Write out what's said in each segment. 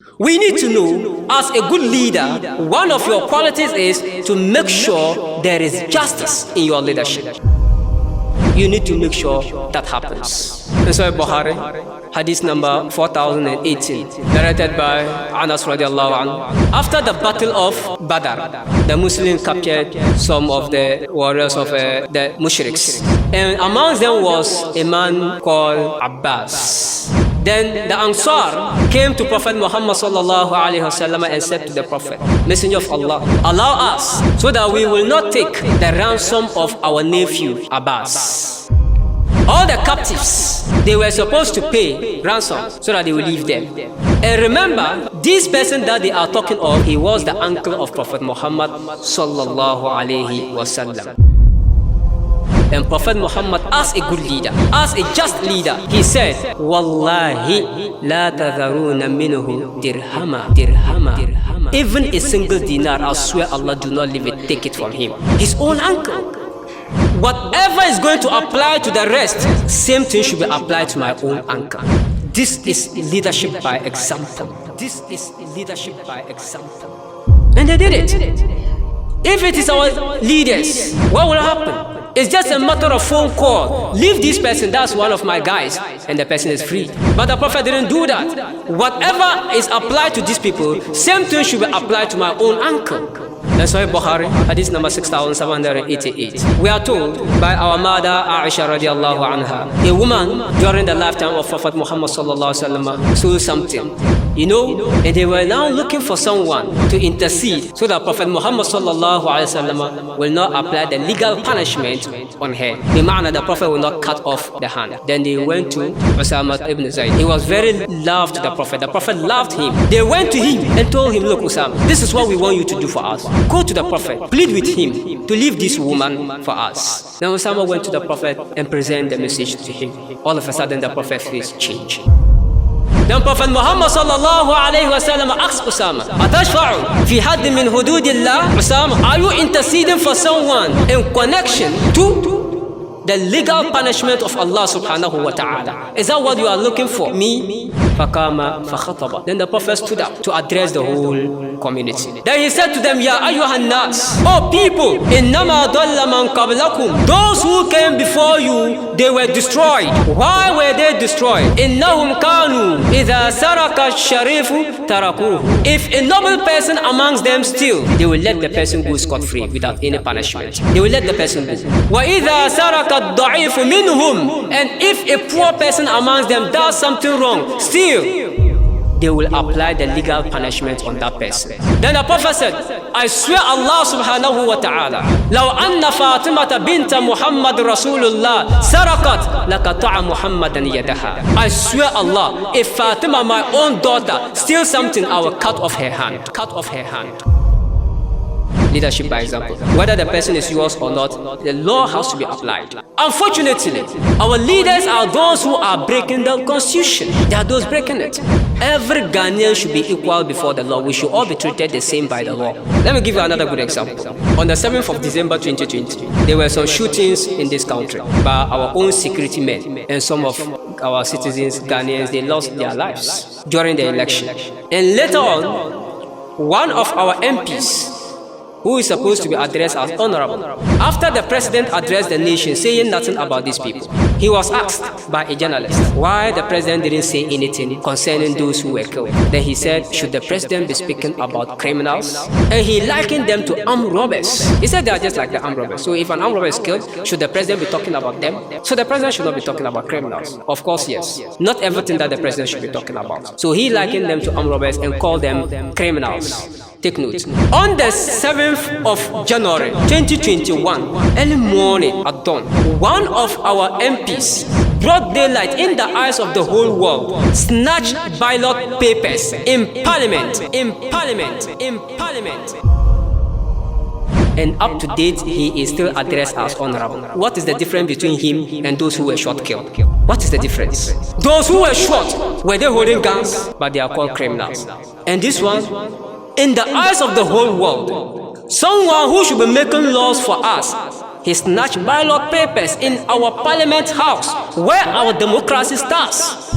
We need to know, as a good leader, one of your qualities is to make sure there is justice in your leadership. You need to make sure that happens. And so Bukhari, hadith number 4018, narrated by Anas radiallahu anhu. After the battle of Badr, the Muslims captured some of the warriors of the Mushriks. And amongst them was a man called Abbas. Then the Ansar came to Prophet Muhammad sallallahu alaihi wasallam and said to the Prophet, Messenger of Allah, allow us so that we will not take the ransom of our nephew Abbas. All the captives, they were supposed to pay ransom so that they will leave them. And remember, this person that they are talking of, he was the uncle of Prophet Muhammad sallallahu alaihi wasallam. And Prophet Muhammad, as a good leader, as a just leader, he said, Wallahi la tadharuna minhu dirhama. Even a single dinar, I swear Allah, do not leave it, take it from him. His own uncle. Whatever is going to apply to the rest, same thing should be applied to my own uncle. This is leadership by example. This is leadership by example. And they did it. If it is our leaders, what will happen? It's just a matter of phone call. Leave this person, that's one of my guys, and the person is free. But the Prophet didn't do that. Whatever is applied to these people, same thing should be applied to my own uncle. That's why Bukhari, hadith number 6788. We are told by our mother Aisha radiallahu anha, a woman during the lifetime of Prophet Muhammad sallallahu alaihi wasallam stole something. And they were now looking for someone to intercede so that Prophet Muhammad sallallahu alaihi wasallam will not apply the legal punishment on her. The ma'na, the Prophet will not cut off the hand. Then they went to Usama ibn Zayd. He was very loved to the Prophet. The Prophet loved him. They went to him and told him, look Usama, this is what we want you to do for us. Go to the Prophet, plead with him to leave this woman for us. Then Usama went to the Prophet and presented the message to him. All of a sudden the Prophet's face changed. Then Prophet Muhammad sallallahu alayhi wa sallam asked Usama, Atashfa'u fi hadd min hududillah? Usama, are you interceding for someone in connection to the legal punishment of Allah subhanahu wa ta'ala? Is that what you are looking for? Me? Fakama fakhataba. Then the Prophet stood up to address the whole community. Then he said to them, Ya ayyuhan nas, oh people, innama dalla man qablakum. Those who came before you, they were destroyed. Why were they destroyed? Innahum kanu idha saraka sharifu tarakuhu. If a noble person amongst them steal, they will let the person go scot-free without any punishment. They will let the person go. Wa idha saraka ad-da'ifu minhum. And if a poor person amongst them does something wrong, still they will apply the legal punishment on that person. Then the Prophet said, I swear Allah subhanahu wa ta'ala, law anna Fatimata binta Muhammad Rasulullah sarakat laqata'a Muhammadan yadaha. I swear Allah, if Fatima, my own daughter, steals something, I will cut off her hand. Cut off her hand. Leadership by example. Whether the person is yours or not, the law has to be applied. Unfortunately, our leaders are those who are breaking the constitution. They are those breaking it. Every Ghanaian should be equal before the law. We should all be treated the same by the law. Let me give you another good example. On the 7th of December 2020, there were some shootings in this country by our own security men, and some of our citizens, Ghanaians, they lost their lives during the election. And later on, one of our MPs, who is supposed to be addressed as honorable, after the president addressed the nation saying nothing about these people, he was asked by a journalist why the president didn't say anything concerning those who were killed. Then he said, should the president be speaking about criminals? And he likened them to armed robbers. He said they are just like the armed robbers. So if an armed robber is killed, should the president be talking about them? So the president should not be talking about criminals. Of course, yes. Not everything that the president should be talking about. So he likened them to armed robbers and called them criminals. Take note. On the 7th of January 2021, early morning at dawn, one of our MPs, broad daylight in the eyes of the whole world, snatched ballot papers in parliament. And up to date, he is still addressed as honorable. What is the difference between him and those who were shot killed? What is the difference? Those who were shot, were they holding guns? But they are called criminals. And this one, in the eyes of the whole world, someone who should be making laws for us, he snatched ballot papers in our parliament house, where our democracy starts.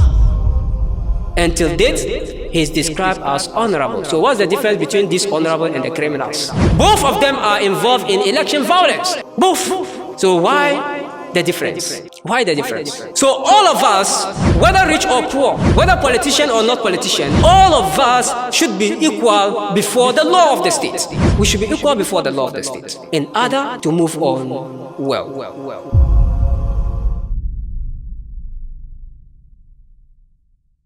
Until date, He is described as honorable. So what's the difference between this honorable and the criminals? Both of them are involved in election violence. Both. So why the difference? Why the difference? So all of us, whether rich or poor, whether politician or not politician, all of us should be equal before the law of the state. We should be equal before the law of the state in order to move on well.